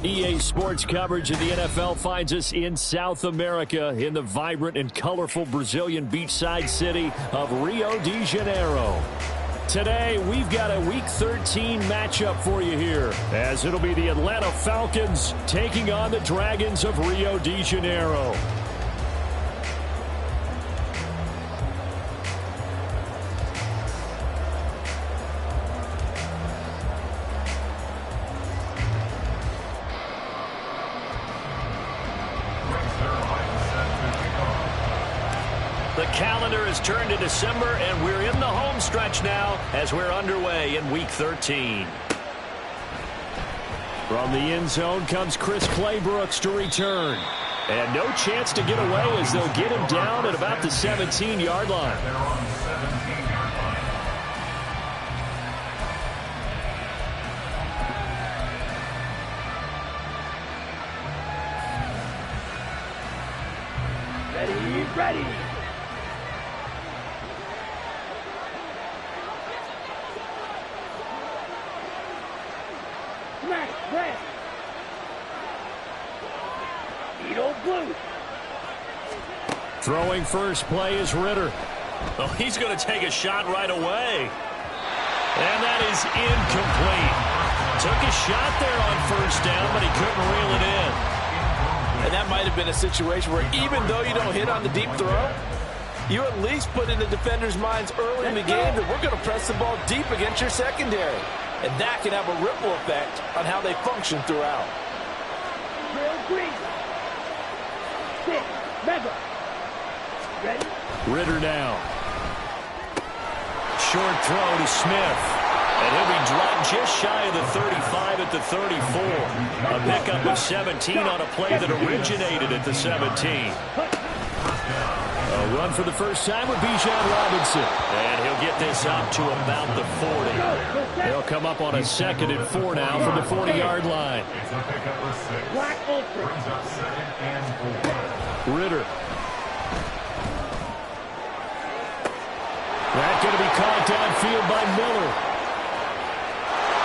EA Sports coverage of the NFL finds us in South America in the vibrant and colorful Brazilian beachside city of Rio de Janeiro. Today, we've got a Week 13 matchup for you here, as it'll be the Atlanta Falcons taking on the Dragons of Rio de Janeiro. The calendar has turned to December, and we're in the home stretch now as we're underway in Week 13. From the end zone comes Chris Claybrooks to return. And no chance to get away as they'll get him down at about the 17-yard line. Ready. Red. Blue. Throwing first play is Ritter. Oh, he's going to take a shot right away. And that is incomplete. Took a shot there on first down, but he couldn't reel it in. And that might have been a situation where even though you don't hit on the deep throw, you at least put in the defenders' minds early in the game that we're going to press the ball deep against your secondary. And that can have a ripple effect on how they function throughout. Ready? Ritter now. Short throw to Smith. And he'll be dropped just shy of the 35 at the 34. A pickup of 17 on a play that originated at the 17. A run for the first time with Bijan Robinson. And he'll get this up to about the 40. They'll come up on a 2nd and 4 now from the 40-yard line. Ritter. That's going to be caught downfield by Miller.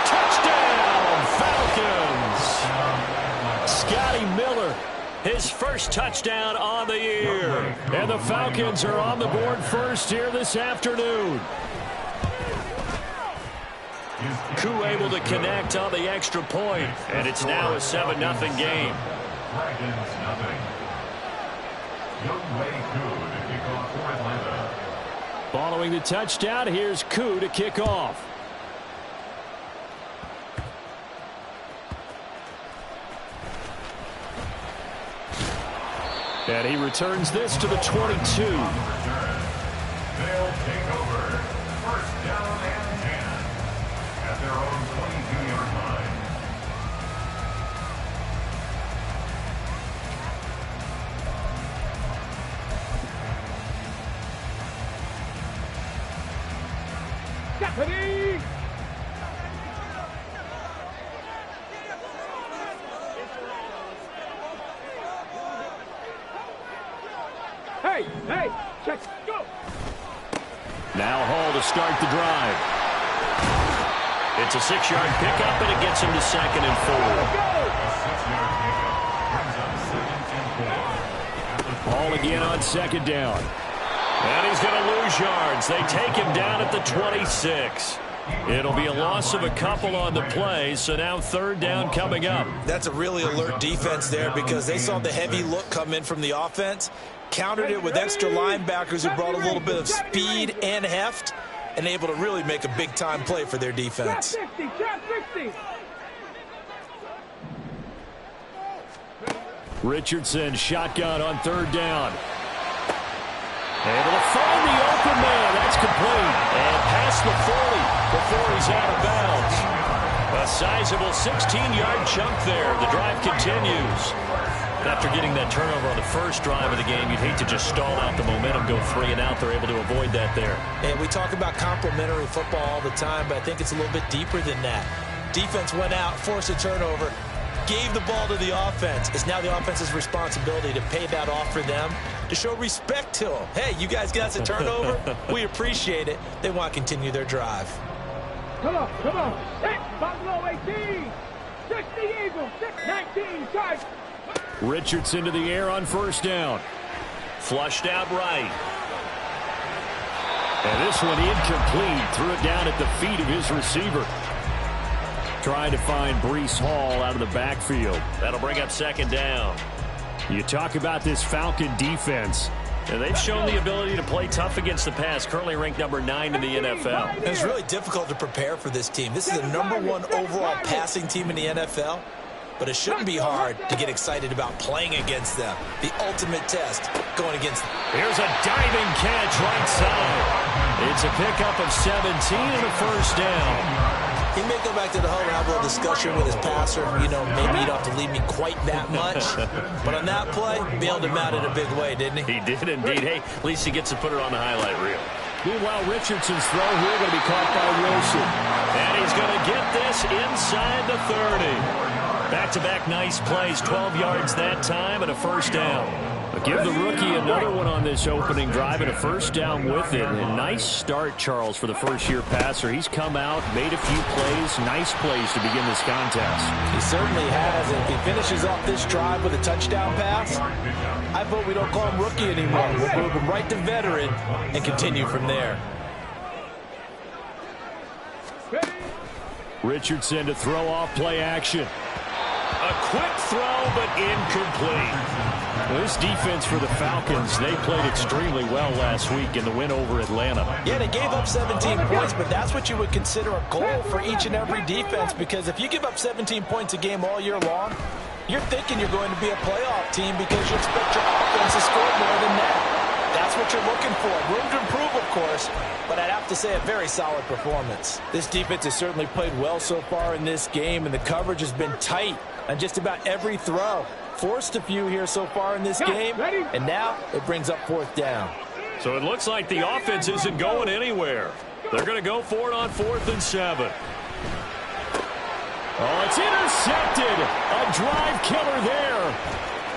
Touchdown, Falcons! Scotty Miller. His first touchdown on the year. And the Falcons are on the board first here this afternoon. Koo able to connect on the extra point. And it's now a 7-0 game. Following the touchdown, here's Koo to kick off. And he returns this to the 22. They'll take over. First down and 10 at their own 22-yard line. Ready? Hey, check, go! Now Hall to start the drive. It's a 6-yard pickup, and it gets him to 2nd and 4. Hall again on 2nd down. And he's going to lose yards. They take him down at the 26. It'll be a loss of a couple on the play, so now 3rd down coming up. That's a really alert defense there because they saw the heavy look come in from the offense, countered it with extra linebackers who brought a little bit of speed and heft, and able to really make a big-time play for their defense. Trap 60. Richardson shotgun on 3rd down. Able to find the open man. That's complete. And past the 40 before he's out of bounds. A sizable 16-yard chunk there. The drive continues. After getting that turnover on the first drive of the game, you'd hate to just stall out the momentum, go 3 and out. They're able to avoid that there. And we talk about complementary football all the time, but I think it's a little bit deeper than that. Defense went out, forced a turnover, gave the ball to the offense. It's now the offense's responsibility to pay that off for them, to show respect to them. Hey, you guys got us a turnover. We appreciate it. They want to continue their drive. Come on. Hey, Buffalo 18. 60 Eagles, 19 charge. Richardson to the air on first down. Flushed out right. And this one incomplete. Threw it down at the feet of his receiver. Trying to find Breece Hall out of the backfield. That'll bring up second down. You talk about this Falcon defense. And they've shown the ability to play tough against the pass. Currently ranked number 9 in the NFL. It's really difficult to prepare for this team. This is the #1 overall passing team in the NFL. But it shouldn't be hard to get excited about playing against them. The ultimate test going against them. Here's a diving catch right side. It's a pickup of 17 and a first down. He may go back to the huddle and have a little discussion with his passer. You know, maybe you don't have to leave me quite that much. But on that play, bailed him out in a big way, didn't he? He did indeed. Hey, at least he gets to put it on the highlight reel. Meanwhile, Richardson's throw here going to be caught by Wilson. And he's going to get this inside the 30. Back-to-back nice plays, 12 yards that time and a first down. But give the rookie another one on this opening drive and a first down with it. A nice start, Charles, for the first-year passer. He's come out, made a few plays, nice plays to begin this contest. He certainly has. And if he finishes off this drive with a touchdown pass, I vote we don't call him rookie anymore. We'll move him right to veteran and continue from there. Richardson to throw off play action. A quick throw, but incomplete. This defense for the Falcons, they played extremely well last week in the win over Atlanta. Yeah, they gave up 17 points, but that's what you would consider a goal for each and every defense, because if you give up 17 points a game all year long, you're thinking you're going to be a playoff team because you expect your offense to score more than that. That's what you're looking for. Room to improve, of course, but I'd have to say a very solid performance. This defense has certainly played well so far in this game, and the coverage has been tight on just about every throw. Forced a few here so far in this game, and now it brings up fourth down. So it looks like the offense isn't going anywhere. They're going to go for it on 4th and 7. Oh, it's intercepted. A drive killer there.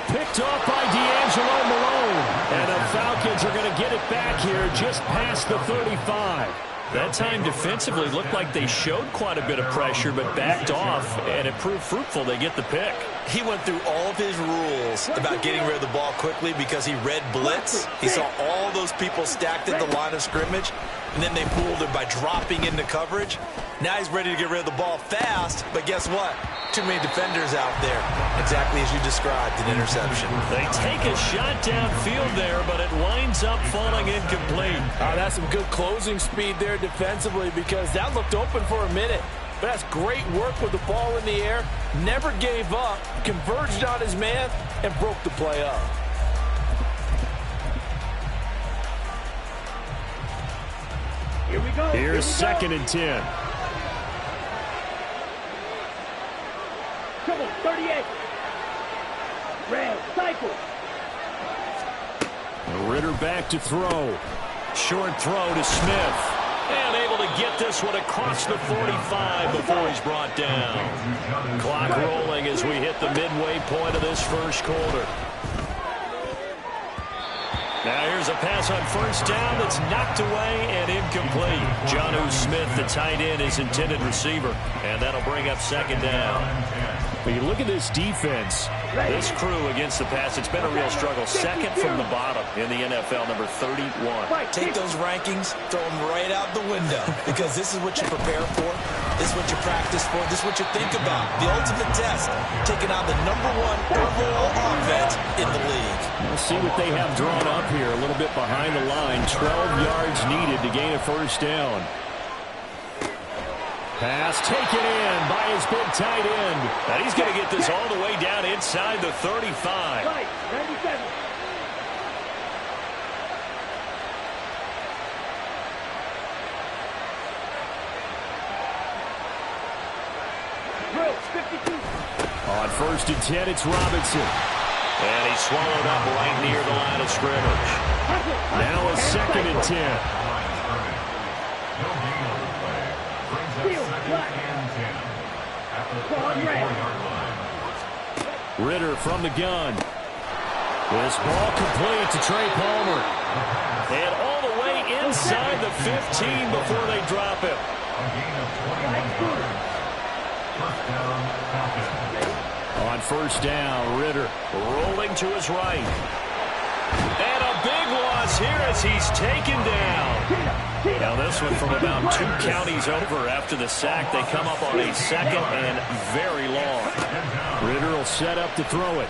Picked off by D'Angelo Malone. And the Falcons are going to get it back here just past the 35. That time defensively looked like they showed quite a bit of pressure but backed off, and it proved fruitful. They get the pick. He went through all of his rules about getting rid of the ball quickly because he read blitz. He saw all those people stacked at the line of scrimmage, and then they fooled him by dropping into coverage. Now he's ready to get rid of the ball fast, but guess what? Too many defenders out there. Exactly as you described, an interception. They take a shot downfield there, but it winds up falling incomplete. That's some good closing speed there defensively because that looked open for a minute. But that's great work with the ball in the air. Never gave up, converged on his man, and broke the play up. Here we go. Here's 2nd and 10. Come on, 38. Red, cycle. Ritter back to throw. Short throw to Smith. And able to get this one across the 45 before he's brought down. Clock rolling as we hit the midway point of this first quarter. Now here's a pass on first down that's knocked away and incomplete. Jonnu Smith, the tight end, his intended receiver. And that'll bring up 2nd down. When you look at this defense, this crew against the pass, it's been a real struggle. 2nd from the bottom in the NFL, number 31. Take those rankings, throw them right out the window, because this is what you prepare for, this is what you practice for, this is what you think about. The ultimate test, taking on the #1 overall offense in the league. We'll see what they have drawn up here, a little bit behind the line. 12 yards needed to gain a first down. Pass taken in by his big tight end. And he's going to get this all the way down inside the 35. Right, 97. Drill, 52. On 1st and 10, it's Robinson. And he's swallowed up right near the line of scrimmage. Now a 2nd and 10. Ritter from the gun. This ball complete to Trey Palmer. And all the way inside the 15 before they drop him. First down, Falcon. On first down, Ritter rolling to his right. And a big loss here as he's taken down. Now this one from about 2 counties over after the sack. They come up on a second and very long. Ritter will set up to throw it.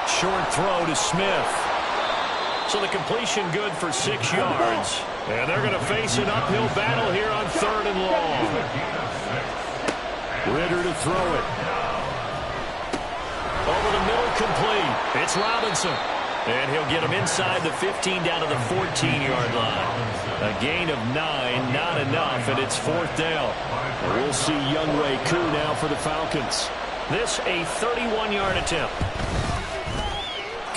Short throw to Smith. So the completion good for 6 yards. And they're going to face an uphill battle here on 3rd and long. Ritter to throw it. Over the middle, complete. It's Robinson. And he'll get him inside the 15 down to the 14-yard line. A gain of 9, not enough, and it's 4th down. And we'll see Younghoe Koo now for the Falcons. This a 31-yard attempt.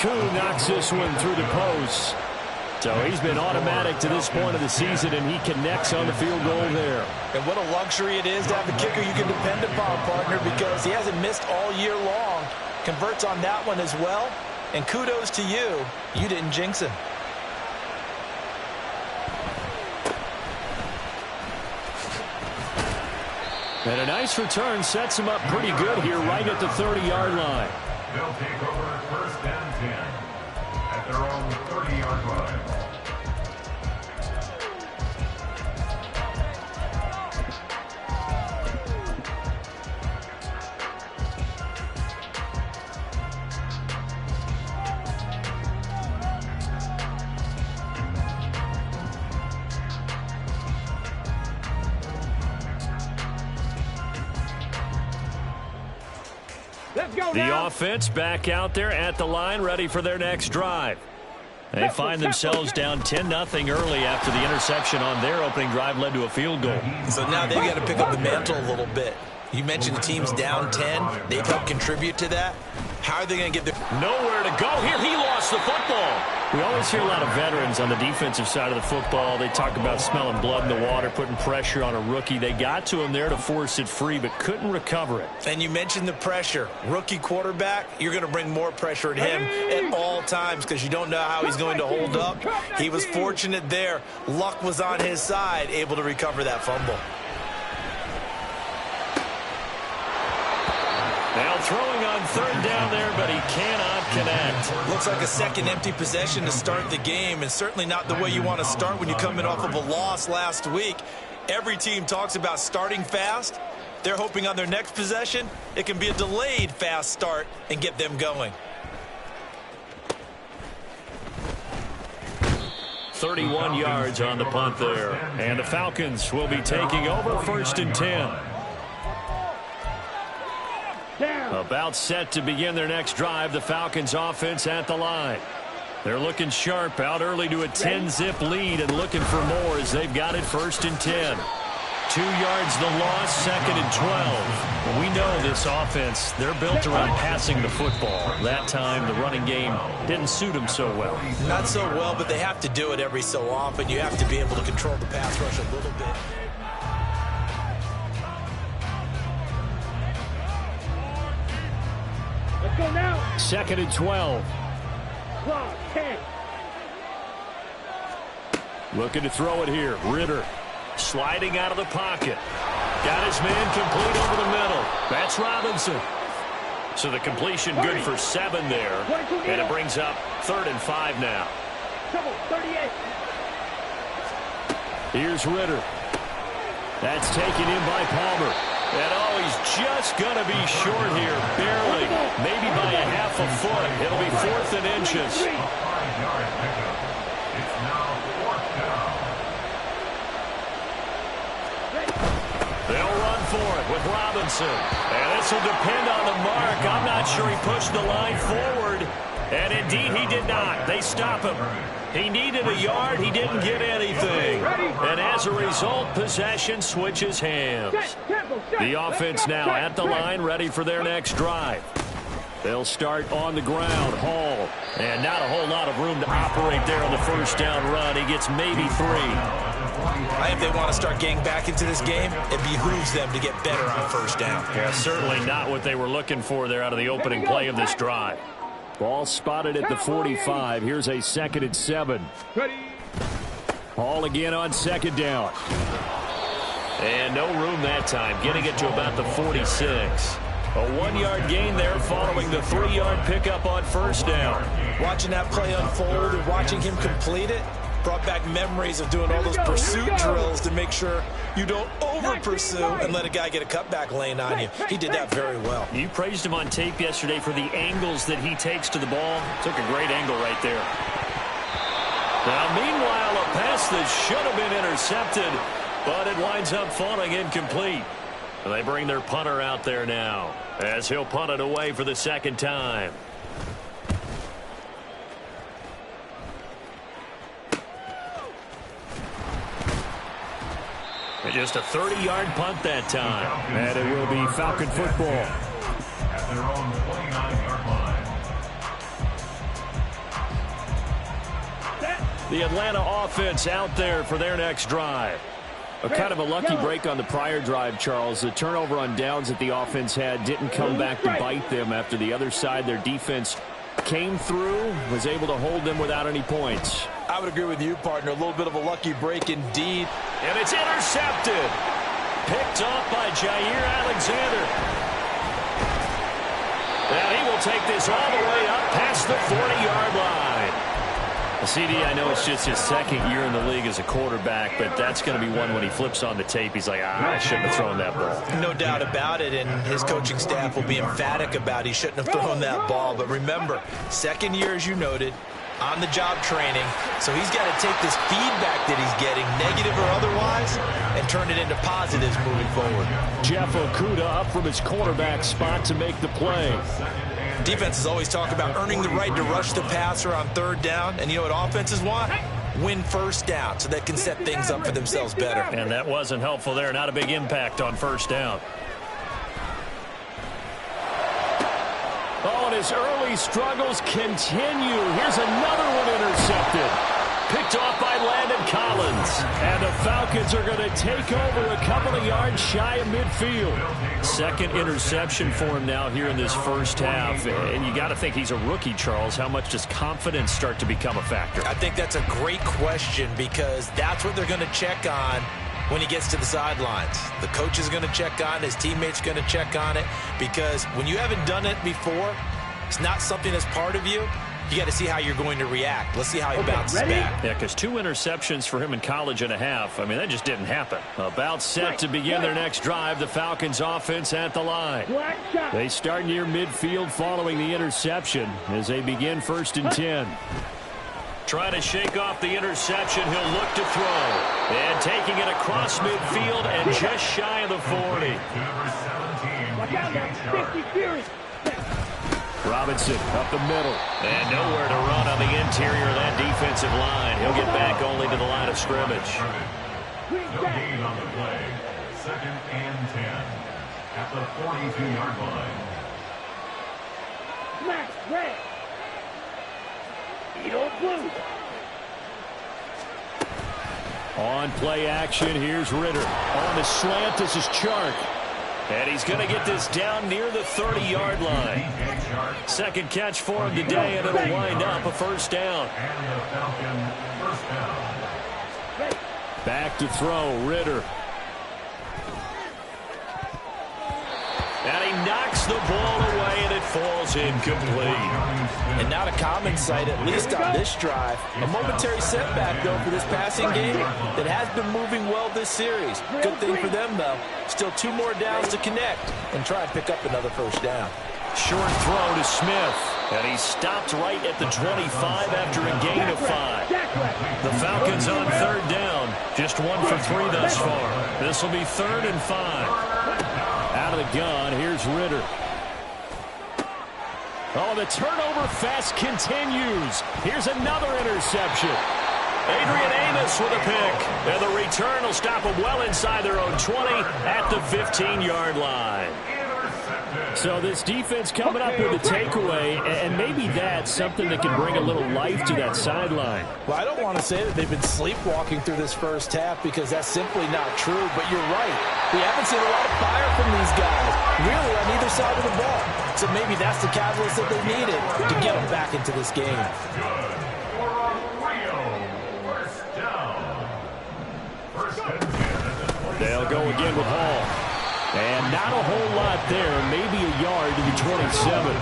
Koo knocks this one through the post. So he's been automatic to this point of the season, and he connects on the field goal there. And what a luxury it is to have a kicker you can depend upon, partner, because he hasn't missed all year long. Converts on that one as well. And kudos to you. You didn't jinx him. And a nice return sets him up pretty good here right at the 30-yard line. They'll take over first and 10 at their own 30-yard line. The offense back out there at the line, ready for their next drive. They find themselves down 10-0 early after the interception on their opening drive led to a field goal. So now they've got to pick up the mantle a little bit. You mentioned the team's down 10. They've helped contribute to that. How are they going to get there? Nowhere to go here. He lost the football. We always hear a lot of veterans on the defensive side of the football. They talk about smelling blood in the water, putting pressure on a rookie. They got to him there to force it free, but couldn't recover it. And you mentioned the pressure. Rookie quarterback, you're going to bring more pressure at him at all times because you don't know how he's going to hold up. He was fortunate there. Luck was on his side, able to recover that fumble. Now throwing on 3rd down there, but he cannot connect. Looks like a second empty possession to start the game, and certainly not the way you want to start when you're coming off of a loss last week. Every team talks about starting fast. They're hoping on their next possession, it can be a delayed fast start and get them going. 31 yards on the punt there. And the Falcons will be taking over 1st and 10. About set to begin their next drive, the Falcons offense at the line. They're looking sharp, out early to a 10-zip lead and looking for more as they've got it 1st and 10. 2 yards the loss, 2nd and 12. We know this offense, they're built around passing the football. That time the running game didn't suit them so well. Not so well, but they have to do it every so often. You have to be able to control the pass rush a little bit. Let's go now. 2nd and 12. Clock, 10. Looking to throw it here. Ritter sliding out of the pocket. Got his man complete over the middle. That's Robinson. So the completion good for 7 there. And it brings up 3rd and 5 now. 38. Here's Ritter. That's taken in by Palmer. And oh, he's just going to be short here. Barely. Maybe by a half a foot. It'll be 4th and inches. 5-yard pickup. It's now 4th down. They'll run for it with Robinson. And this will depend on the mark. I'm not sure he pushed the line forward. And indeed, he did not. They stop him. He needed a yard. He didn't get anything. And as a result, possession switches hands. The offense now at the line, ready for their next drive. They'll start on the ground. Hall. And not a whole lot of room to operate there on the first down run. He gets maybe 3. I think they want to start getting back into this game. It behooves them to get better on first down. Yeah, certainly not what they were looking for there out of the opening play of this drive. Ball spotted at the 45. Here's a 2nd and 7. Hall again on 2nd down. And no room that time, getting it to about the 46. A 1-yard gain there following the 3-yard pickup on first down. Watching that play unfold and watching him complete it brought back memories of doing all those pursuit drills to make sure you don't over-pursue and let a guy get a cutback lane on you. He did that very well. You praised him on tape yesterday for the angles that he takes to the ball. Took a great angle right there. Now, meanwhile, a pass that should have been intercepted, but it winds up falling incomplete. They bring their punter out there now as he'll punt it away for the second time. And just a 30-yard punt that time. And it will be Falcon football. At their own 29-yard line. The Atlanta offense out there for their next drive. A kind of a lucky break on the prior drive, Charles. The turnover on downs that the offense had didn't come back to bite them after the other side. Their defense came through, was able to hold them without any points. I would agree with you, partner. A little bit of a lucky break indeed. And it's intercepted. Picked off by Jair Alexander. And he will take this all the way up past the 40-yard line. CD, I know it's just his second year in the league as a quarterback, but that's going to be one when he flips on the tape. He's like, I shouldn't have thrown that ball. No doubt about it, and his coaching staff will be emphatic about he shouldn't have thrown that ball. But remember, second year, as you noted, on-the-job training, so he's got to take this feedback that he's getting, negative or otherwise, and turn it into positives moving forward. Jeff Okudah up from his quarterback spot to make the play. Defenses always talk about earning the right to rush the passer on third down, and you know what offenses want? Win first down so they can set things up for themselves better. And that wasn't helpful there. Not a big impact on first down. Oh, and his early struggles continue. Here's another one intercepted. Picked off by Landon Collins. And the Falcons are going to take over a couple of yards shy of midfield. Second interception for him now here in this first half. And you got to think he's a rookie, Charles. How much does confidence start to become a factor? I think that's a great question because that's what they're going to check on when he gets to the sidelines. The coach is going to check on it. His teammates going to check on it because when you haven't done it before, it's not something that's part of you. You got to see how you're going to react. Let's see how he bounces back. Yeah, because 2 interceptions for him in college and a half. I mean, that just didn't happen. About set to begin their next drive. The Falcons offense at the line. They start near midfield following the interception as they begin 1st and 10. Trying to shake off the interception. He'll look to throw. And taking it across midfield and just shy of the 40. Robinson up the middle. And nowhere to run on the interior of that defensive line. He'll get back only to the line of scrimmage. No gain on the play. 2nd and 10 at the 42-yard line. Max red. Blue. On play action, here's Ritter. On the slant, this is Chark. And he's going to get this down near the 30-yard line. Second catch for him today, and it'll wind up a first down. And the Falcon first down. Back to throw, Ritter. And he knocks the ball away, and it falls incomplete. And not a common sight, at least on this drive. A momentary setback, though, for this passing game that has been moving well this series. Good thing for them, though. Still 2 more downs to connect and try and pick up another first down. Short throw to Smith. And he stopped right at the 25 after a gain of 5. The Falcons on 3rd down. Just 1 for 3 thus far. This will be 3rd and 5. Out of the gun, here's Ritter. Oh, the turnover fest continues. Here's another interception. Adrian Amos with a pick. And the return will stop them well inside their own 20 at the 15-yard line. So this defense coming up with a takeaway, and maybe that's something that can bring a little life to that sideline. Well, I don't want to say that they've been sleepwalking through this first half because that's simply not true, but you're right. We haven't seen a lot of fire from these guys, really, on either side of the ball. So maybe that's the catalyst that they needed to get them back into this game. First and 10 at the 20. They'll go again with Hall. And not a whole lot there, maybe a yard to the 27.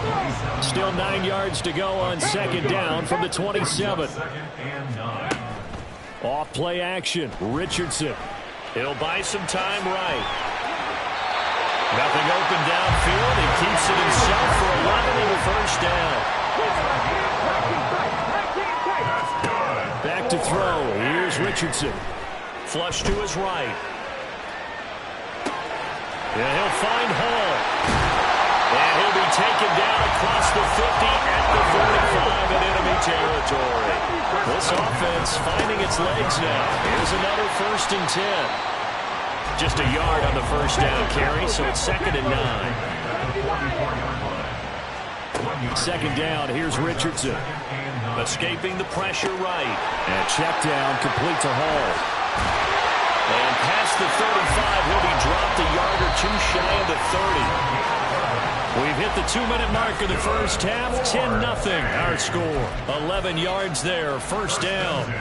Still 9 yards to go on second down from the 27. Off play action, Richardson. He'll buy some time right. Nothing open downfield. He keeps it himself for 11 and a first down. Back to throw. Here's Richardson. Flush to his right. And he'll find Hall. And he'll be taken down across the 50 at the 45 in enemy territory. This offense finding its legs now. Here's another 1st and 10. Just a yard on the first down carry, so it's 2nd and 9. Second down, here's Richardson. Escaping the pressure right. And check down, complete to Hall. And past the 35, will be dropped a yard or two shy of the 30. We've hit the 2-minute mark of the first half. 10-0 our score. 11 yards there, first down.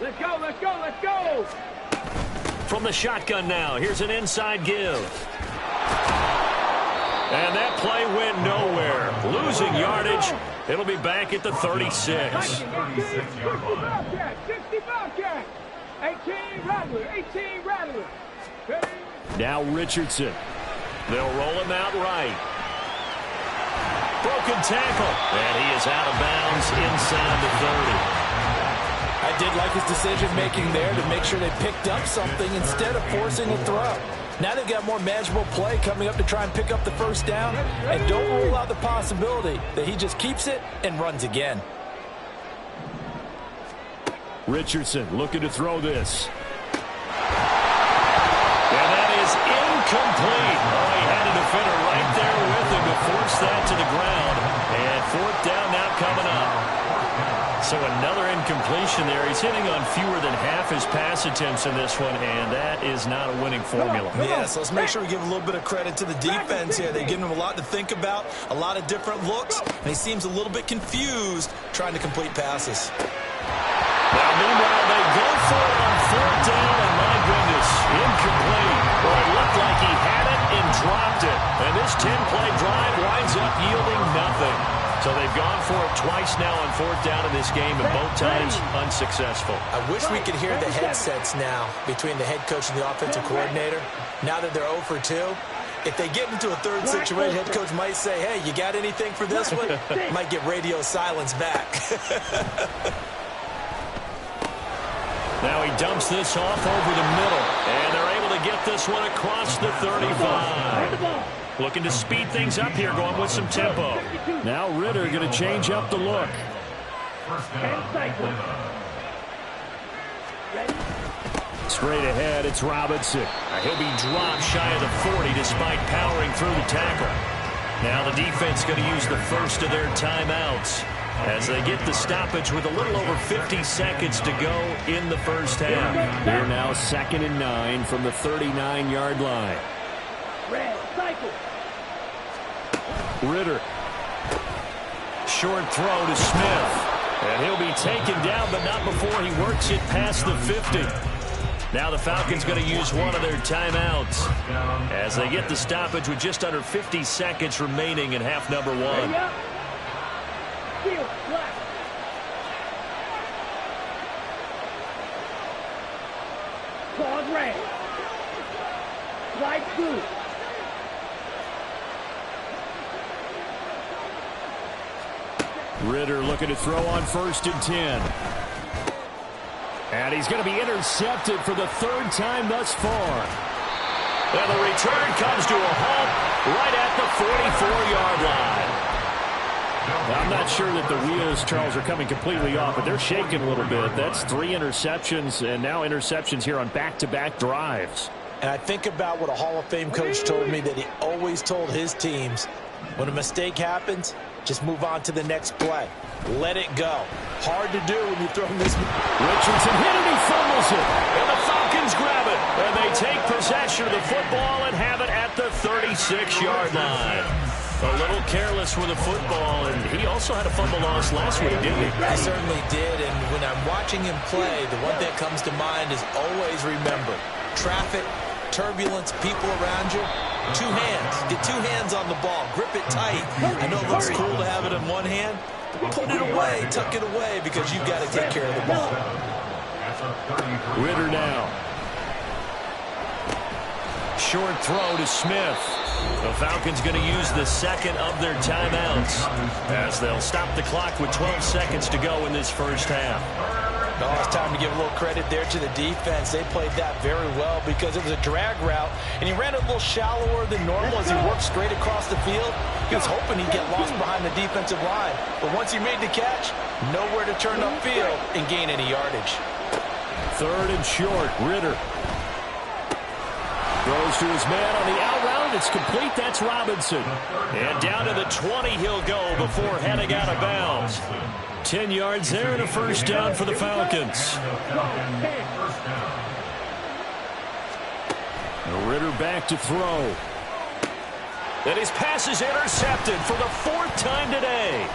Let's go, let's go, let's go! From the shotgun now, here's an inside give. And that play went nowhere. Losing yardage. It'll be back at the 36. 60 Falcon! 18 Rattler, 18 Rattler. Now Richardson. They'll roll him out right. Broken tackle. And he is out of bounds inside the 30. I did like his decision-making there to make sure they picked up something instead of forcing a throw. Now they've got more manageable play coming up to try and pick up the first down. And don't rule out the possibility that he just keeps it and runs again. Richardson looking to throw this. And that is incomplete. Oh, he had a defender right there with him to force that to the ground. And 4th down now coming up. So another incompletion there. He's hitting on fewer than half his pass attempts in this one, and that is not a winning formula. Yeah, so let's make sure we give a little bit of credit to the defense here. They've given him a lot to think about, a lot of different looks, and he seems a little bit confused trying to complete passes. Now, meanwhile, they go for it on 4th down, and my goodness, incomplete. Well, it looked like he had it and dropped it. And this 10-play drive winds up yielding nothing. So they've gone for it twice now on 4th down in this game, and both times unsuccessful. I wish we could hear the headsets now between the head coach and the offensive coordinator. Now that they're 0 for 2, if they get into a third situation, head coach might say, hey, you got anything for this one? Might get radio silence back. Now he dumps this off over the middle, and they're able to get this one across the 35. Looking to speed things up here, going with some tempo. Now Ritter going to change up the look. Straight ahead, it's Robinson. He'll be dropped shy of the 40 despite powering through the tackle. Now the defense going to use the first of their timeouts as they get the stoppage with a little over 50 seconds to go in the first half. They're now 2nd and 9 from the 39-yard line. Ritter. Short throw to Smith. And he'll be taken down, but not before he works it past the 50. Now the Falcons going to use one of their timeouts as they get the stoppage with just under 50 seconds remaining in half number 1. Claude Ray. Slide 2. Ritter looking to throw on 1st and 10. And he's going to be intercepted for the 3rd time thus far. And the return comes to a halt right at the 44-yard line. I'm not sure that the wheels, Charles, are coming completely off, but they're shaking a little bit. That's 3 interceptions, and now interceptions here on back-to-back drives. And I think about what a Hall of Fame coach told me, that he always told his teams, when a mistake happens, just move on to the next play. Let it go. Hard to do when you throw this. Richardson hit it, he fumbles it. And the Falcons grab it. And they take possession of the football and have it at the 36-yard line. A little careless with the football, and he also had a fumble loss last week, didn't he? He certainly did, and when I'm watching him play, the one thing that comes to mind is always remember, traffic, turbulence, people around you, two hands. Get two hands on the ball. Grip it tight. I know it looks cool to have it in one hand. Put it away, tuck it away, because you've got to take care of the ball. Ritter now. Short throw to Smith. The Falcons going to use the second of their timeouts as they'll stop the clock with 12 seconds to go in this first half. Oh, it's time to give a little credit there to the defense. They played that very well because it was a drag route, and he ran a little shallower than normal as he worked straight across the field. He was hoping he'd get lost behind the defensive line, but once he made the catch, nowhere to turn upfield and gain any yardage. Third and short, Ritter. Throws to his man on the out route. It's complete. That's Robinson. And down to the 20 he'll go before heading out of bounds. 10 yards there and a first down for the Falcons. Ritter back to throw. And his pass is intercepted for the fourth time today.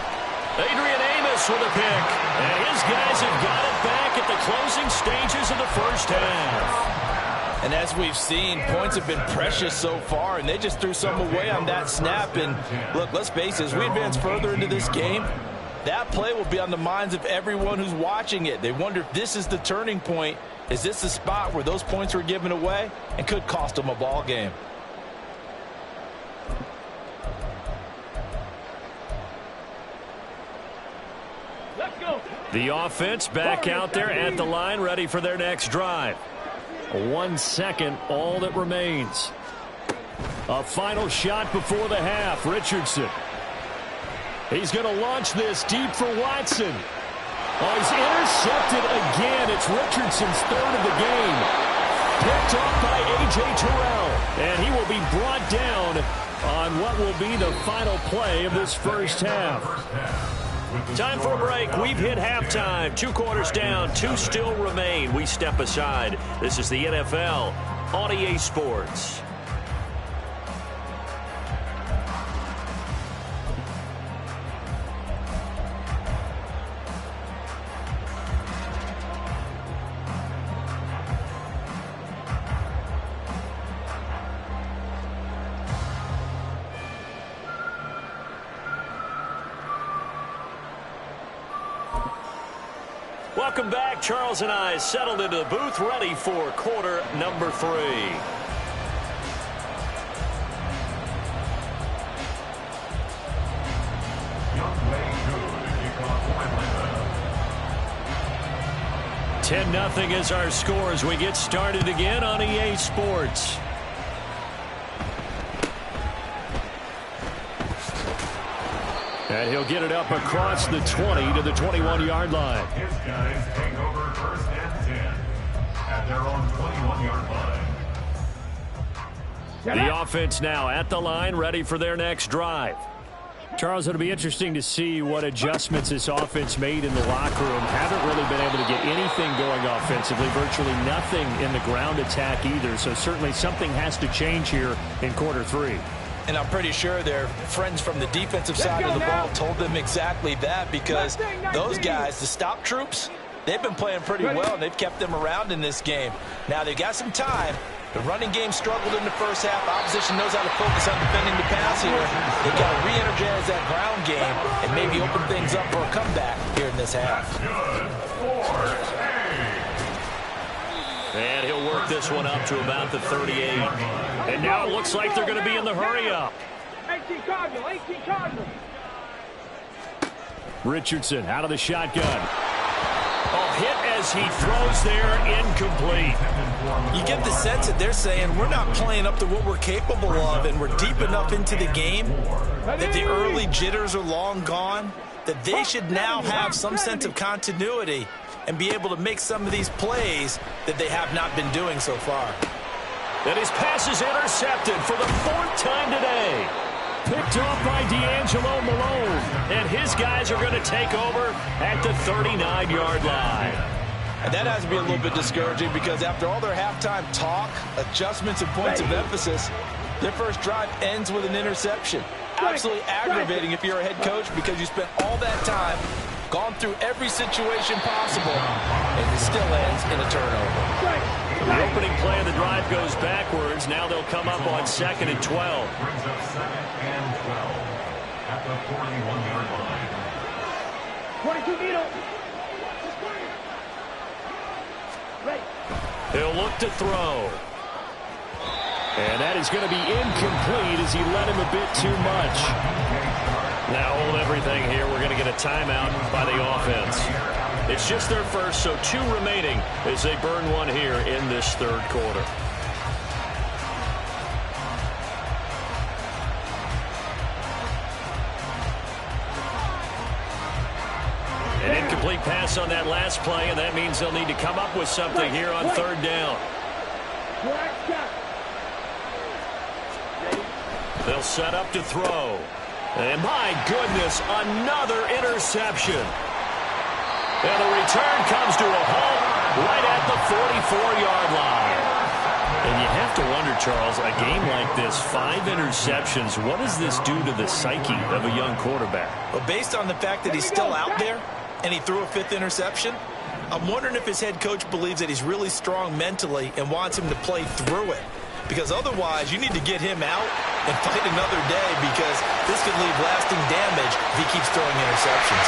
Adrian Amos with a pick. And his guys have got it back at the closing stages of the first half. And as we've seen, points have been precious so far, and they just threw some away on that snap. And look, let's face it, as we advance further into this game, that play will be on the minds of everyone who's watching it. They wonder if this is the turning point. Is this the spot where those points were given away and could cost them a ball game? Let's go. The offense back out there at the line, ready for their next drive. 1 second, all that remains. A final shot before the half. Richardson. He's going to launch this deep for Watson. Oh, he's intercepted again. It's Richardson's third of the game. Picked off by A.J. Terrell. And he will be brought down on what will be the final play of this first half. Time for a break. We've hit halftime. 2 quarters down. 2 still remain. We step aside. This is the NFL on EA Sports. Welcome back. Charles and I settled into the booth, ready for quarter number 3. $10-0 is our score as we get started again on EA Sports. And he'll get it up across the 20 to the 21-yard line. His guys take over first and 10 at their own 21-yard line. The offense now at the line, ready for their next drive. Charles, it'll be interesting to see what adjustments this offense made in the locker room. Haven't really been able to get anything going offensively, virtually nothing in the ground attack either. So certainly something has to change here in quarter 3. And I'm pretty sure their friends from the defensive side of the ball told them exactly that, because those guys, the stop troops, they've been playing pretty well, and they've kept them around in this game. Now, they've got some time. The running game struggled in the first half. Opposition knows how to focus on defending the pass here. They've got to re-energize that ground game and maybe open things up for a comeback here in this half. And he'll work this one up to about the 38. And now it looks like they're going to be in the hurry-up. 18 Cardinal, 18 Cardinal. Richardson out of the shotgun. Oh, hit as he throws there, incomplete. You get the sense that they're saying we're not playing up to what we're capable of, and we're deep enough into the game that the early jitters are long gone, that they should now have some sense of continuity and be able to make some of these plays that they have not been doing so far. And his pass is intercepted for the 4th time today. Picked off by D'Angelo Malone. And his guys are going to take over at the 39-yard line. And that has to be a little bit discouraging because after all their halftime talk, adjustments, and points of emphasis, their first drive ends with an interception. Absolutely aggravating if you're a head coach because you spent all that time, gone through every situation possible, and it still ends in a turnover. The opening play of the drive goes backwards. Now they'll come up on 2nd and 12. Brings up 2nd and 12 at the 41-yard line. 22 needle. Right. He'll look to throw. And that is going to be incomplete as he led him a bit too much. Now hold everything here. We're going to get a timeout by the offense. It's just their first, so 2 remaining as they burn one here in this 3rd quarter. An incomplete pass on that last play, and that means they'll need to come up with something here on 3rd down. They'll set up to throw. And my goodness, another interception. And the return comes to a halt right at the 44-yard line. And you have to wonder, Charles, a game like this, 5 interceptions, what does this do to the psyche of a young quarterback? Well, based on the fact that he's still out there and he threw a 5th interception, I'm wondering if his head coach believes that he's really strong mentally and wants him to play through it. Because otherwise, you need to get him out and fight another day because this could leave lasting damage if he keeps throwing interceptions.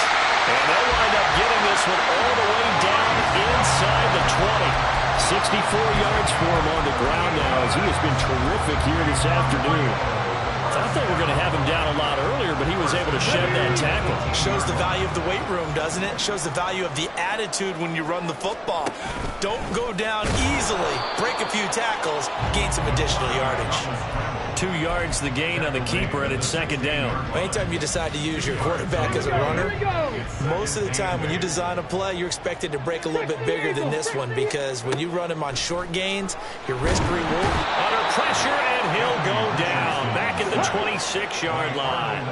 And they'll wind up getting this one all the way down inside the 20. 64 yards for him on the ground now as he has been terrific here this afternoon. Thought they were going to have him down a lot earlier, but he was able to shed that tackle. Shows the value of the weight room, doesn't it? Shows the value of the attitude when you run the football. Don't go down easily. Break a few tackles. Gain some additional yardage. 2 yards the gain on the keeper, and it's 2nd down. Anytime you decide to use your quarterback as a runner, most of the time when you design a play, you're expected to break a little bit bigger than this one because when you run him on short gains, your risk-reward. Under pressure, and he'll go down back at the 26-yard line.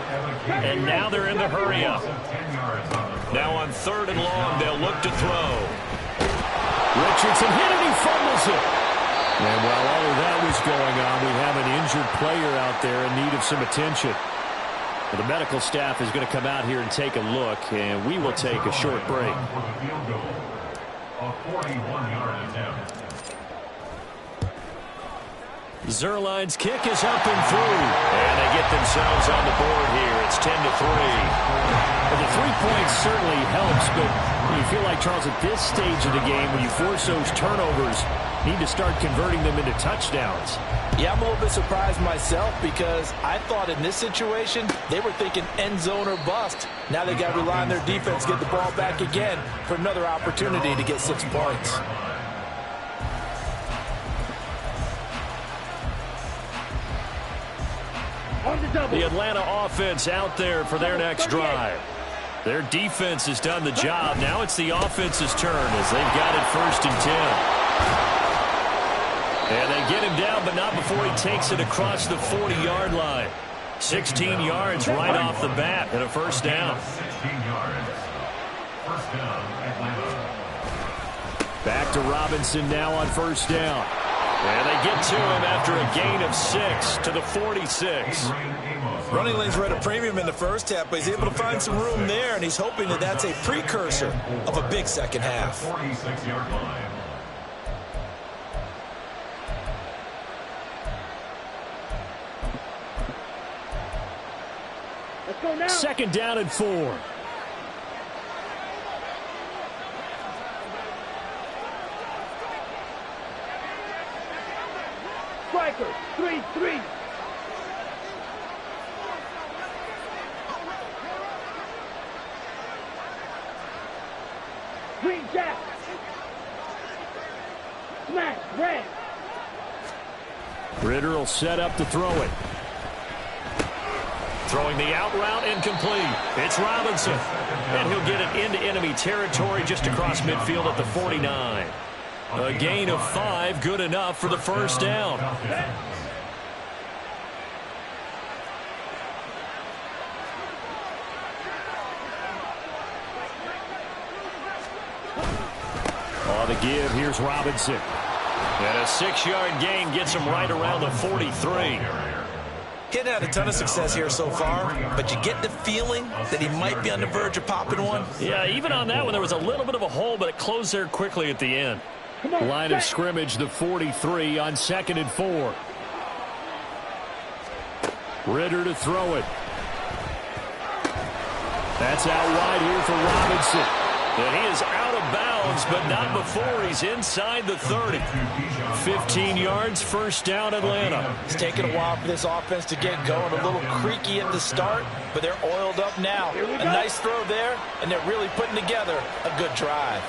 And now they're in the hurry-up. Now on 3rd and long, they'll look to throw. Richardson hit it, he fumbles it. And while all of that was going on, we have an injured player out there in need of some attention. The medical staff is going to come out here and take a look, and we will take a short break. A 41-yard attempt. Zerline's kick is up and through. And they get themselves on the board here. It's 10-3. Well, the 3 points certainly helps, but you feel like, Charles, at this stage of the game, when you force those turnovers, need to start converting them into touchdowns. Yeah, I'm a little bit surprised myself because I thought in this situation, they were thinking end zone or bust. Now they got to rely on their defense, get the ball back again for another opportunity to get 6 points. The Atlanta offense out there for their next drive. Their defense has done the job. Now it's the offense's turn as they've got it 1st and 10. And they get him down, but not before he takes it across the 40-yard line. 16 yards right off the bat and a 1st down. 16 yards. 1st down, Atlanta. Back to Robinson now on 1st down. And they get to him after a gain of 6 to the 46. Running lanes were at a premium in the first half, but he's able to find some room there, and he's hoping that that's a precursor of a big second half. 46-yard line. Let's go now. 2nd down and 4. Striker, 3-3. Green Jack. Smash, red. Ritter will set up to throw it. Throwing the out route, incomplete. It's Robinson. And he'll get it into enemy territory just across midfield at the 49. A gain of 5, good enough for the first down. On the give, here's Robinson. And a 6-yard gain gets him right around the 43. He hadn't had a ton of success here so far, but you get the feeling that he might be on the verge of popping one. Yeah, even on that one, there was a little bit of a hole, but it closed there quickly at the end. Line of scrimmage, the 43 on 2nd and 4. Ritter to throw it. That's out wide here for Robinson. And he is out of bounds, but not before he's inside the 30. 15 yards, first down, Atlanta. It's taken a while for this offense to get going. A little creaky at the start, but they're oiled up now. A nice throw there, and they're really putting together a good drive.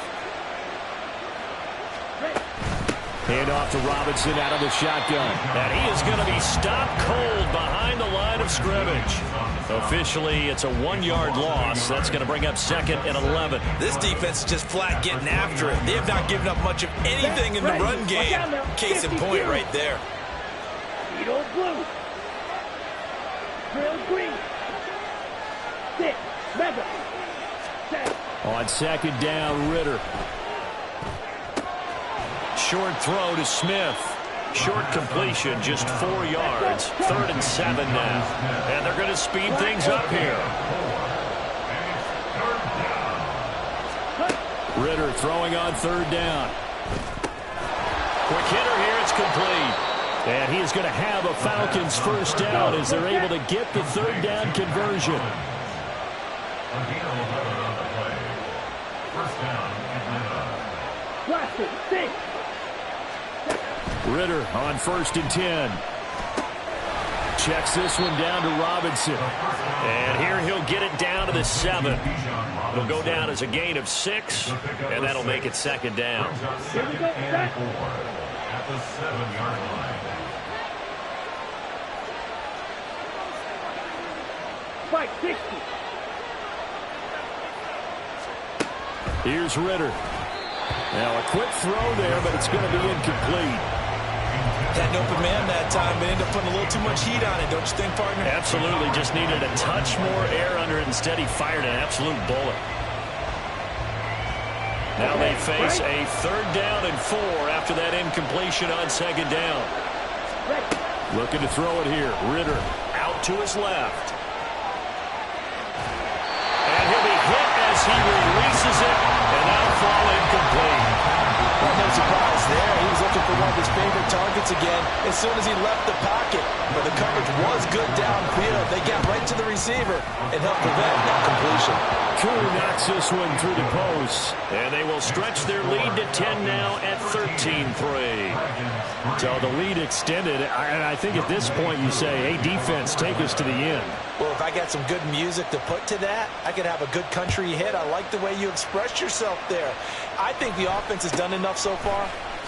Hand off to Robinson out of the shotgun. And he is going to be stopped cold behind the line of scrimmage. Officially, it's a 1-yard loss. That's going to bring up 2nd and 11. This defense is just flat getting after it. They have not given up much of anything in the run game. Case in point right there. Yellow blue. Trail green. 6. Mega. 7. On 2nd down, Ritter. Short throw to Smith. Short completion, just 4 yards. 3rd and 7 now. And they're going to speed things up here. Ritter throwing on 3rd down. Quick hitter here, it's complete. And he is going to have a Falcons first down as they're able to get the 3rd down conversion. Ritter on 1st and 10. Checks this one down to Robinson. And here he'll get it down to the 7. It'll go down as a gain of 6, and that'll make it 2nd down. At the 7-yard line. Fight 60. Here's Ritter. Now a quick throw there, but it's going to be incomplete. Had an open man that time, but ended up putting a little too much heat on it, don't you think, partner? Absolutely. Just needed a touch more air under it. Instead, he fired an absolute bullet. Now they face a 3rd down and 4 after that incompletion on 2nd down. Looking to throw it here. Ritter out to his left. And he'll be hit as he releases it, and that'll fall incomplete. Well, no surprise there. He was looking for one of his favorite targets again as soon as he left the pocket. But the coverage was good downfield. They got right to the receiver and helped prevent that completion. Koo knocks this one through the post. And they will stretch their lead to 10 now at 13-3. So the lead extended. And I think at this point you say, hey, defense, take us to the end. Well, if I got some good music to put to that, I could have a good country hit. I like the way you expressed yourself there. I think the offense has done enough so far.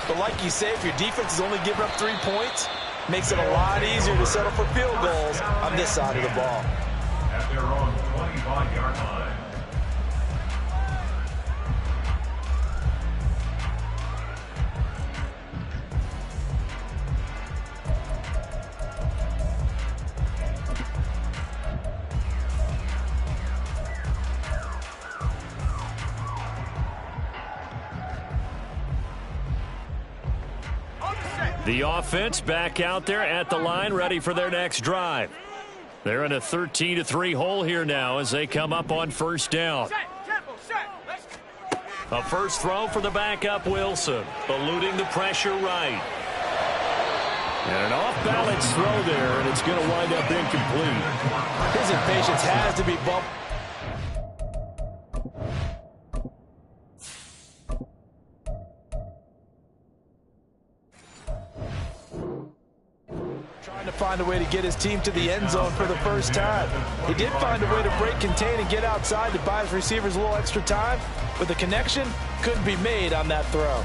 But like you say, if your defense is only giving up 3 points, makes it a lot easier to settle for field goals on this side of the ball. At their own 25-yard line. The offense back out there at the line, ready for their next drive. They're in a 13-3 hole here now as they come up on 1st down. A first throw for the backup Wilson, eluding the pressure right. And an off-balance throw there, and it's going to wind up incomplete. His impatience has to be bumped. Trying to find a way to get his team to the end zone for the first time. He did find a way to break contain and get outside to buy his receivers a little extra time, but the connection couldn't be made on that throw.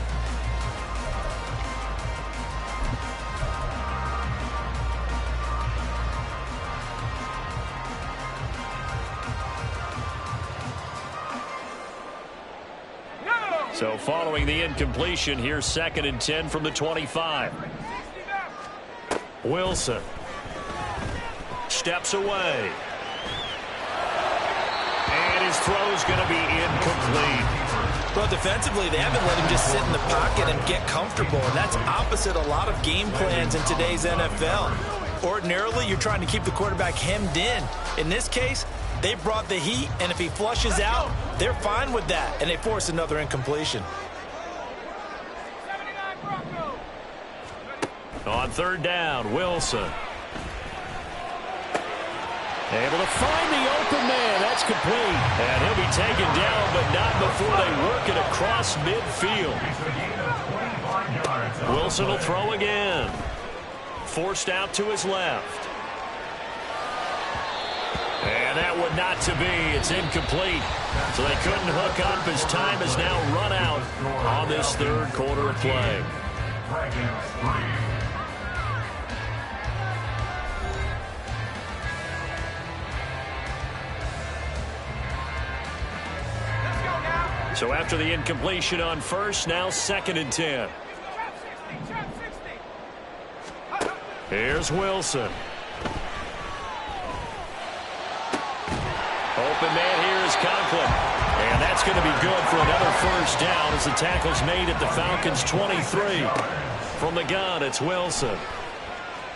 So following the incompletion, here's 2nd and 10 from the 25. Wilson steps away. And his throw's going to be incomplete. Well, defensively, they haven't let him just sit in the pocket and get comfortable, and that's opposite a lot of game plans in today's NFL. Ordinarily, you're trying to keep the quarterback hemmed in. In this case, they brought the heat, and if he flushes out, they're fine with that, and they force another incompletion. On 3rd down, Wilson. Able to find the open man. That's complete. And he'll be taken down, but not before they work it across midfield. Wilson will throw again. Forced out to his left. And that would not to be. It's incomplete. So they couldn't hook up as time has now run out on this 3rd quarter of play. So after the incompletion on 1st, now 2nd and 10. Here's Wilson. Open man here is Conklin. And that's going to be good for another 1st down as the tackle's made at the Falcons' 23. From the gun, it's Wilson.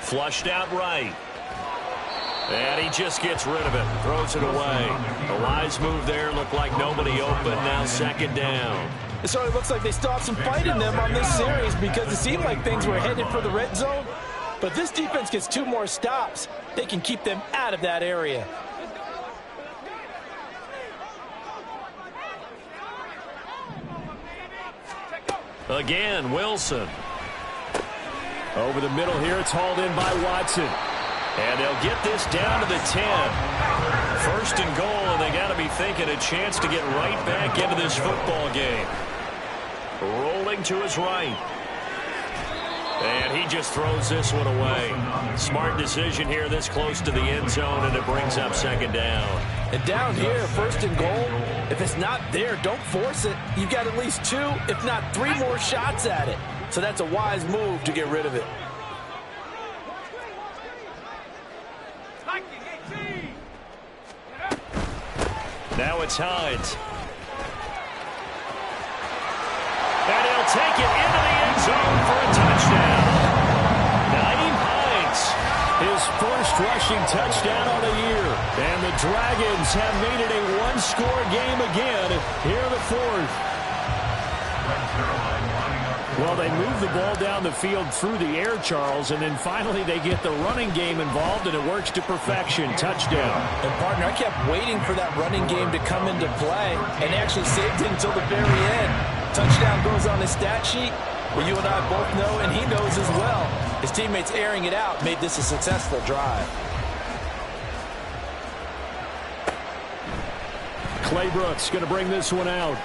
Flushed out right. And he just gets rid of it. Throws it away. A wise move there. Looked like nobody open. Now 2nd down. It sort of looks like they still have some fight in them on this series because it seemed like things were headed for the red zone. But this defense gets 2 more stops. They can keep them out of that area. Again, Wilson. Over the middle here, it's hauled in by Watson. And they'll get this down to the 10. 1st and goal, and they got to be thinking a chance to get right back into this football game. Rolling to his right. And he just throws this one away. Smart decision here this close to the end zone, and it brings up 2nd down. And down here, 1st and goal, if it's not there, don't force it. You've got at least 2, if not 3 more shots at it. So that's a wise move to get rid of it. Now it's Hines. And he'll take it into the end zone for a touchdown. Nyheim Hines, his 1st rushing touchdown on the year. And the Dragons have made it a 1-score game again here in the 4th. Well, they move the ball down the field through the air, Charles, and then finally they get the running game involved, and it works to perfection. Touchdown. And, partner, I kept waiting for that running game to come into play, and actually saved it until the very end. Touchdown goes on his stat sheet, but you and I both know, and he knows as well, his teammates airing it out made this a successful drive. Claybrooks going to bring this one out.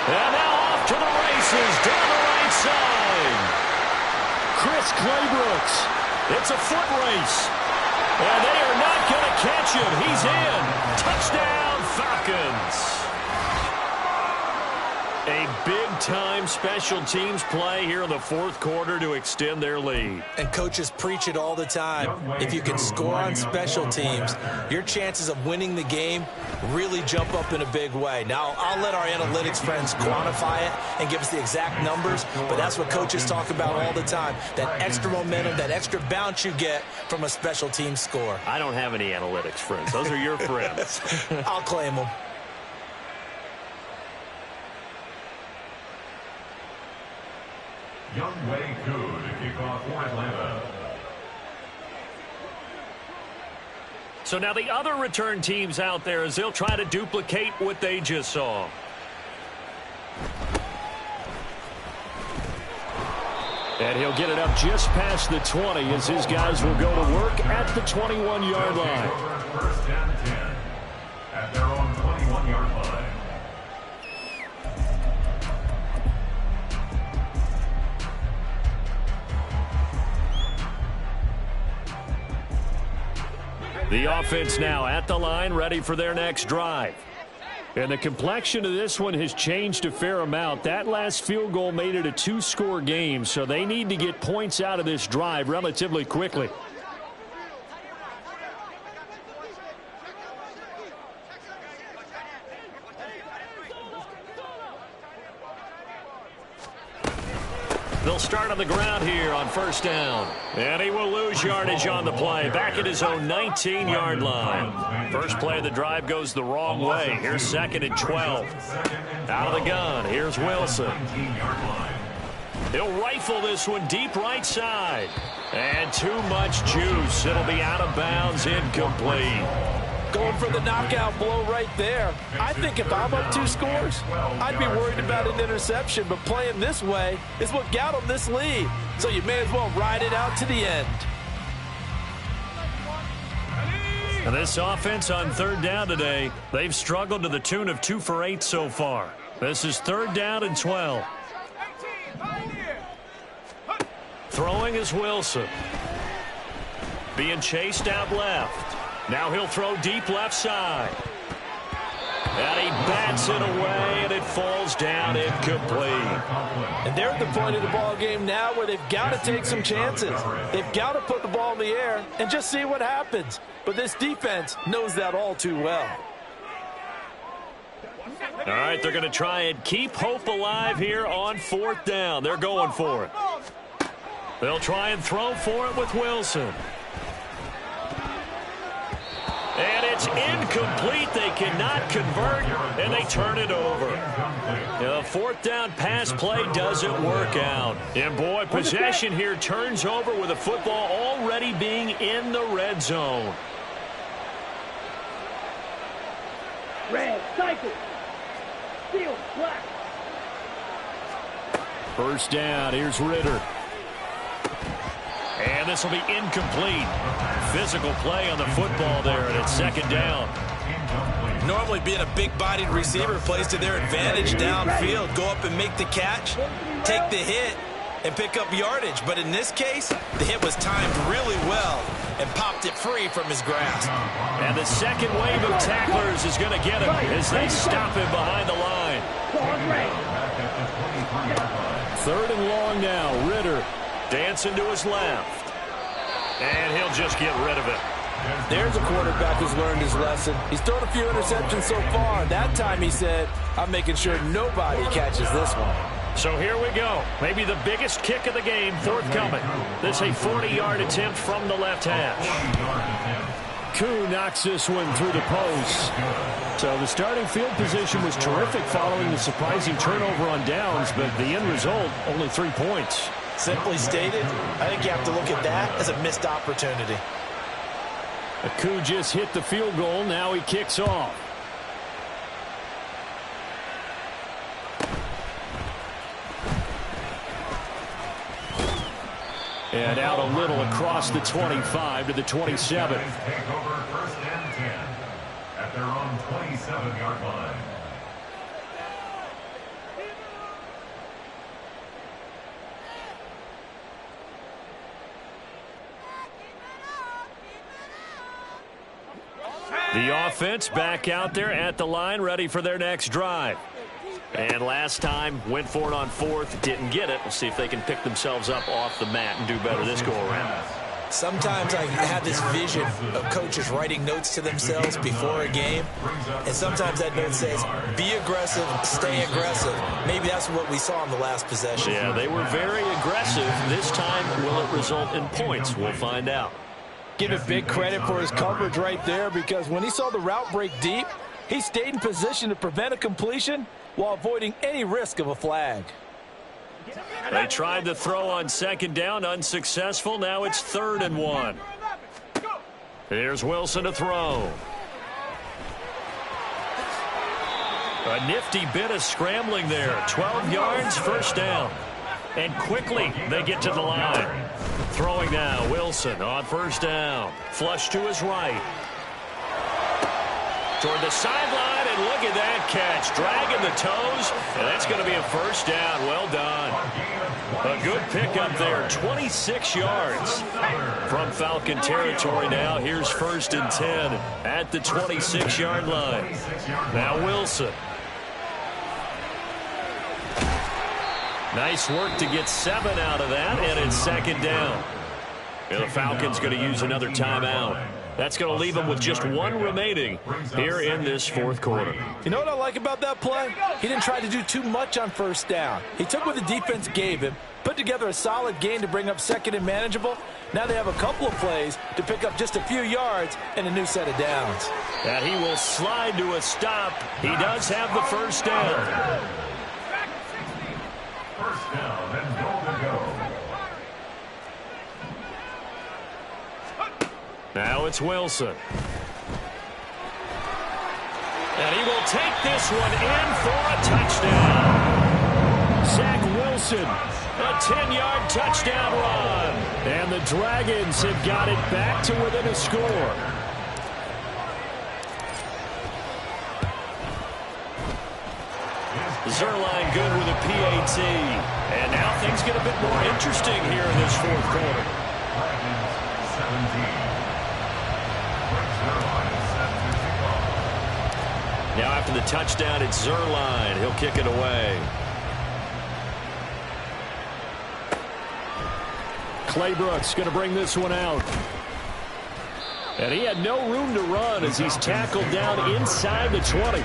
And now off to the races down the right side. Chris Claybrooks. It's a foot race. And they are not going to catch him. He's in. Touchdown, Falcons. A big-time special teams play here in the 4th quarter to extend their lead. And coaches preach it all the time. If you can score on special teams, your chances of winning the game really jump up in a big way. Now, I'll let our analytics friends quantify it and give us the exact numbers, but that's what coaches talk about all the time. That extra momentum, that extra bounce you get from a special team score. I don't have any analytics friends. Those are your friends. I'll claim them. Youngway Koo to kick off for Atlanta. So now the other return teams out there as they'll try to duplicate what they just saw. And he'll get it up just past the 20 as his guys will go to work at the 21-yard line. 1st and 10 at their own 21-yard line. The offense now at the line, ready for their next drive. And the complexion of this one has changed a fair amount. That last field goal made it a 2-score game, so they need to get points out of this drive relatively quickly. They'll start on the ground here on first down. And he will lose yardage on the play. Back at his own 19-yard line. First play of the drive goes the wrong way. Here's 2nd and 12. Out of the gun. Here's Wilson. He'll rifle this one deep right side. And too much juice. It'll be out of bounds, incomplete. Going for the knockout blow right there. I think if I'm up 2 scores, I'd be worried about an interception, but playing this way is what got them this lead. So you may as well ride it out to the end. And this offense on 3rd down today, they've struggled to the tune of 2 for 8 so far. This is 3rd down and 12. Throwing is Wilson. Being chased out left. Now he'll throw deep left side. And he bats it away, and it falls down incomplete. And they're at the point of the ball game now where they've got to take some chances. They've got to put the ball in the air and just see what happens. But this defense knows that all too well. All right, they're going to try and keep hope alive here on 4th down. They're going for it. They'll try and throw for it with Wilson. And it's incomplete. They cannot convert, and they turn it over. The 4th down pass play doesn't work out. And, boy, possession here turns over with the football already being in the red zone. Red, cycle. Steel, black. First down. Here's Ritter. And this will be incomplete. Physical play on the football there, and it's 2nd down. Normally being a big-bodied receiver plays to their advantage downfield. Go up and make the catch, take the hit, and pick up yardage. But in this case, the hit was timed really well and popped it free from his grasp. And the second wave of tacklers is going to get him as they stop him behind the line. 3rd and long now. Ritter dancing to his left. And he'll just get rid of it. There's a quarterback who's learned his lesson. He's thrown a few interceptions so far. That time he said, I'm making sure nobody catches this one. So here we go. Maybe the biggest kick of the game forthcoming. This a 40-yard attempt from the left hash. Koo knocks this one through the post. So the starting field position was terrific following the surprising turnover on downs, but the end result, only 3 points. Simply stated, I think you have to look at that as a missed opportunity. Koo just hit the field goal. Now he kicks off. And out a little across the 25 to the 27. Take over 1st and 10 at their own 27-yard line. The offense back out there at the line, ready for their next drive. And last time, went for it on 4th, didn't get it. We'll see if they can pick themselves up off the mat and do better this go-around. Sometimes I have this vision of coaches writing notes to themselves before a game, and sometimes that note says, be aggressive, stay aggressive. Maybe that's what we saw in the last possession. Yeah, they were very aggressive. This time, will it result in points? We'll find out. Give it big credit for his coverage right there, because when he saw the route break deep, he stayed in position to prevent a completion while avoiding any risk of a flag. They tried to throw on 2nd down, unsuccessful. Now it's 3rd and 1. Here's Wilson to throw. A nifty bit of scrambling there. 12 yards, first down. And quickly they get to the line. Throwing now, Wilson on first down. Flush to his right. Toward the sideline, And look at that catch. Dragging the toes. And that's going to be a first down. Well done. A good pickup there. 26 yards from Falcon territory now. Here's 1st and 10 at the 26-yard line. Now Wilson. Nice work to get 7 out of that, and it's 2nd down. And the Falcons going to use another timeout. That's going to leave them with just 1 remaining here in this 4th quarter. You know what I like about that play? He didn't try to do too much on 1st down. He took what the defense gave him, put together a solid gain to bring up 2nd and manageable. Now they have a couple of plays to pick up just a few yards and a new set of downs. And he will slide to a stop. He does have the 1st down. 1st down and goal to go. Now it's Wilson. And he will take this one in for a touchdown. Zach Wilson, a 10-yard touchdown run. And the Dragons have got it back to within a score. Zerline good with a PAT. And now things get a bit more interesting here in this 4th quarter. 17. Now after the touchdown, it's Zerline. He'll kick it away. Claybrooks going to bring this one out. And he had no room to run as he's tackled down inside the 20.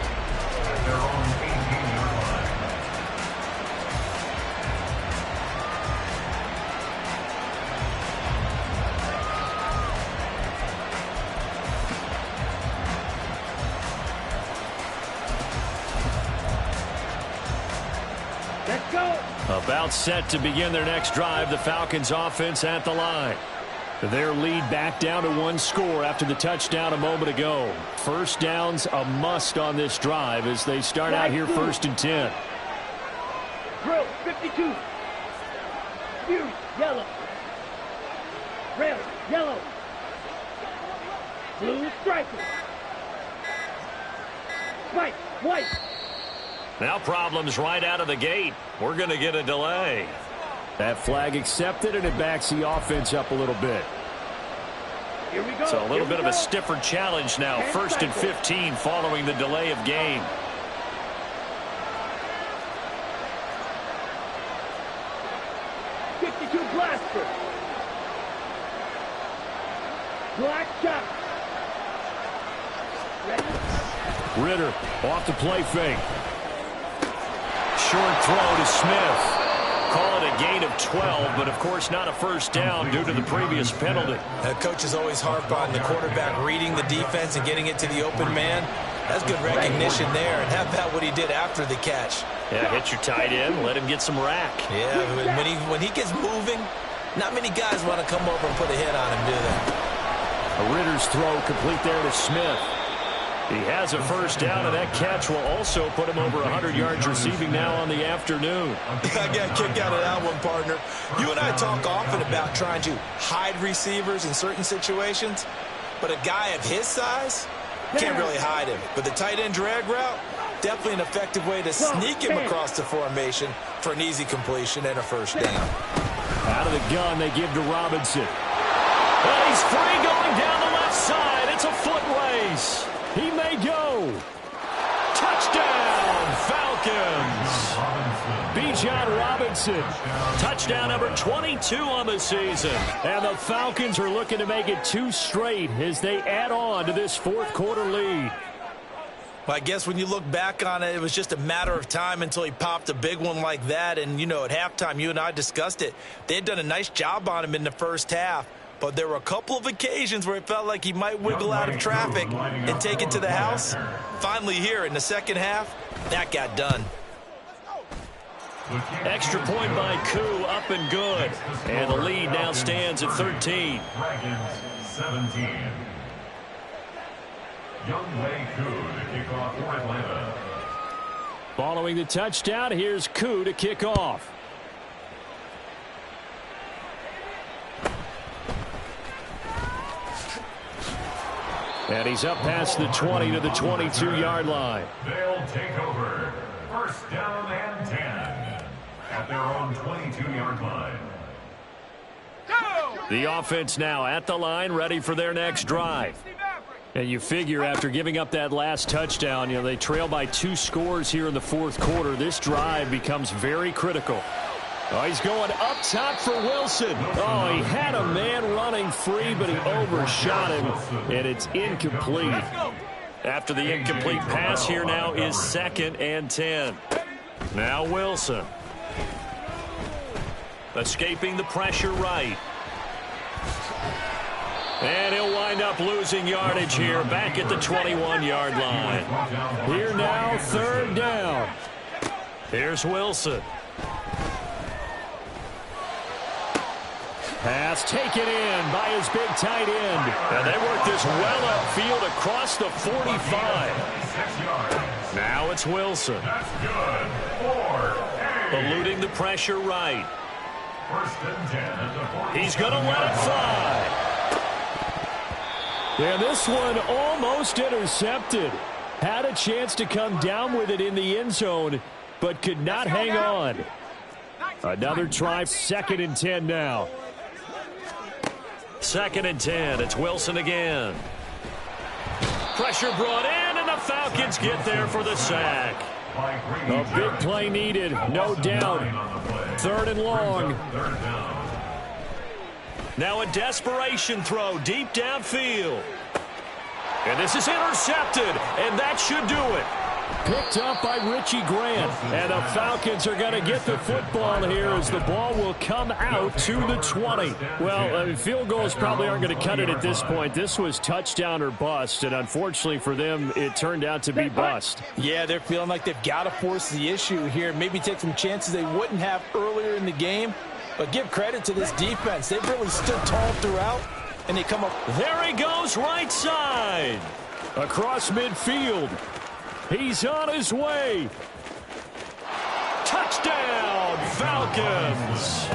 About set to begin their next drive. The Falcons offense at the line. Their lead back down to 1 score after the touchdown a moment ago. 1st down's a must on this drive as they start out here 1st and 10. Drill 52. Fury yellow. Red yellow. Blue striker. White white. Now problems right out of the gate. We're going to get a delay. That flag accepted, and it backs the offense up a little bit. Here we go. So a little bit of a stiffer challenge now. 1st and 15 following the delay of game. Blaster. Black shot. Ready? Ritter off the play fake. Short throw to Smith. Call it a gain of 12, but of course not a 1st down due to the previous penalty. Coaches always harp on the quarterback reading the defense and getting it to the open man. That's good recognition there, and how about what he did after the catch? Yeah, hit your tight end, let him get some rack. Yeah, when he gets moving, not many guys want to come over and put a hit on him, do they? A Ritter's throw complete there to Smith. He has a 1st down, and that catch will also put him over 100 yards receiving now on the afternoon. I got a kick out of that one, partner. You and I talk often about trying to hide receivers in certain situations, but a guy of his size can't really hide him. But the tight end drag route, definitely an effective way to sneak him across the formation for an easy completion and a 1st down. Out of the gun, they give to Robinson. And he's free going down the left side. It's a foot race. He may go. Touchdown, Falcons. Bijan Robinson. Touchdown number 22 on the season. And the Falcons are looking to make it 2 straight as they add on to this 4th quarter lead. Well, I guess when you look back on it, it was just a matter of time until he popped a big one like that. And, you know, at halftime, you and I discussed it. They had done a nice job on him in the 1st half. But there were a couple of occasions where it felt like he might wiggle out of traffic and take it to the house. Finally here in the 2nd half, that got done. Extra point by Koo, up and good. And the lead now stands at 13. Dragons 17. Youngway Koo to kick off for Atlanta. Following the touchdown, here's Koo to kick off. And he's up past the 20 to the 22-yard line. They'll take over. First down and 10 at their own 22-yard line. The offense now at the line, ready for their next drive. And you figure after giving up that last touchdown, they trail by 2 scores here in the fourth quarter. This drive becomes very critical. Oh, he's going up top for Wilson. Oh, he had a man running free, but he overshot him, and it's incomplete. After the incomplete pass, here now is 2nd and 10. Now Wilson. Escaping the pressure right. And he'll wind up losing yardage here back at the 21-yard line. Here now, 3rd down. Here's Wilson. Pass taken in by his big tight end. And they work this well upfield across the 45. Now it's Wilson. Eluding the pressure right. He's going to let it fly. And this one almost intercepted. Had a chance to come down with it in the end zone, but could not hang on. Another try, 2nd and 10 now. 2nd and 10. It's Wilson again. Pressure brought in, and the Falcons get there for the sack. A big play needed, no doubt. 3rd and long. Now a desperation throw deep downfield. And this is intercepted, and that should do it. Picked up by Richie Grant. And the Falcons are going to get the football here as the ball will come out to the 20. Well, field goals probably aren't going to cut it at this point. This was touchdown or bust, and unfortunately for them, it turned out to be bust. Yeah, they're feeling like they've got to force the issue here. Maybe take some chances they wouldn't have earlier in the game. But give credit to this defense. They've really stood tall throughout, and they come up. There he goes, right side. Across midfield. He's on his way. Touchdown, Falcons.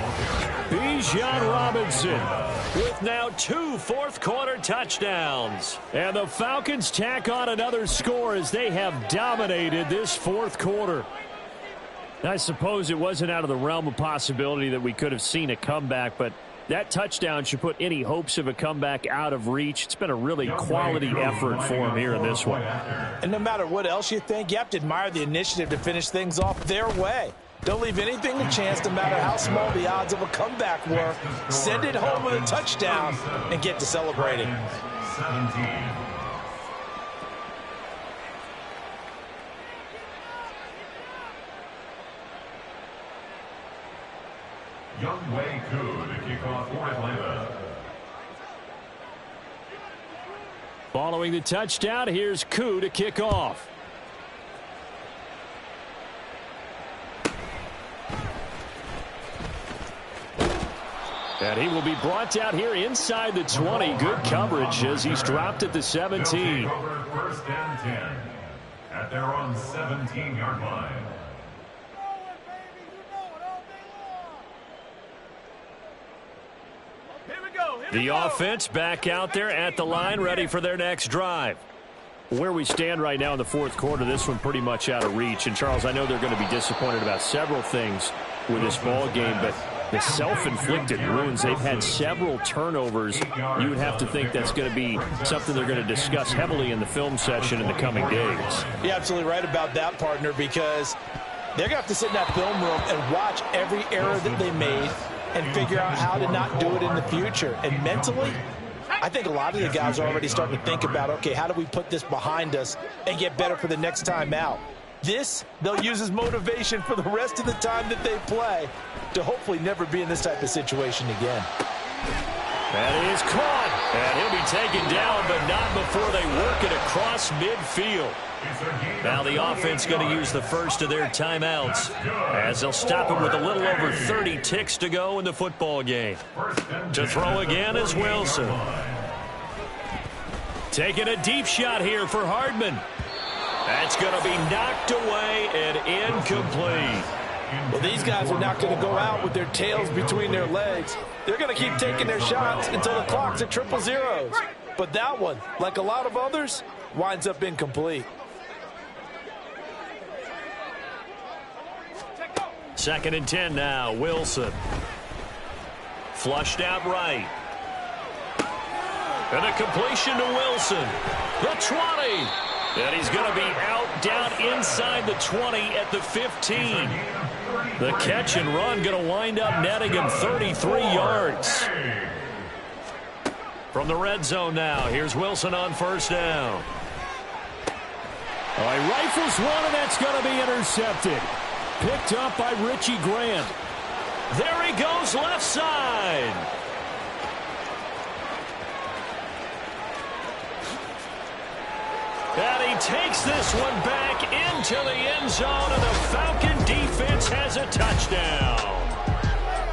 Bijan Robinson with now 2 fourth-quarter touchdowns. And the Falcons tack on another score as they have dominated this fourth quarter. I suppose it wasn't out of the realm of possibility that we could have seen a comeback, but that touchdown should put any hopes of a comeback out of reach. It's been a really quality effort for him here in this one. And no matter what else you think, you have to admire the initiative to finish things off their way. Don't leave anything to chance, no matter how small the odds of a comeback were. Send it home with a touchdown and get to celebrating. 17. Young Wei Koo to kick off for Atlanta. Following the touchdown, here's Koo to kick off. And he will be brought down here inside the 20. Good coverage as he's dropped at the 17. First and 10 at their own 17-yard line. The offense back out there at the line, ready for their next drive. Where we stand right now in the fourth quarter, this one pretty much out of reach. And, Charles, I know they're going to be disappointed about several things with this ball game, but the self-inflicted wounds, they've had several turnovers. You would have to think that's going to be something they're going to discuss heavily in the film session in the coming days. You're absolutely right about that, partner, because they're going to have to sit in that film room and watch every error that they made and figure out how to not do it in the future. And mentally, I think a lot of the guys are already starting to think about, okay, how do we put this behind us and get better for the next time out? This, they'll use as motivation for the rest of the time that they play to hopefully never be in this type of situation again. That is caught, and he'll be taken down, but not before they work it across midfield. Now the offense going to use the first of their timeouts as they'll stop it with a little over 30 ticks to go in the football game. To throw again is Wilson. Taking a deep shot here for Hardman. That's going to be knocked away and incomplete. Well, these guys are not going to go out with their tails between their legs. They're going to keep taking their shots until the clock's at 0-0. But that one, like a lot of others, winds up incomplete. 2nd and 10 now. Wilson. Flushed out right. And a completion to Wilson. The 20. And he's going to be out down inside the 20 at the 15. The catch and run going to wind up netting him 33 yards. From the red zone now, here's Wilson on 1st down. All right, rifles one, and that's going to be intercepted. Picked up by Richie Grant. There he goes left side. And he takes this one back into the end zone, and the Falcon defense has a touchdown.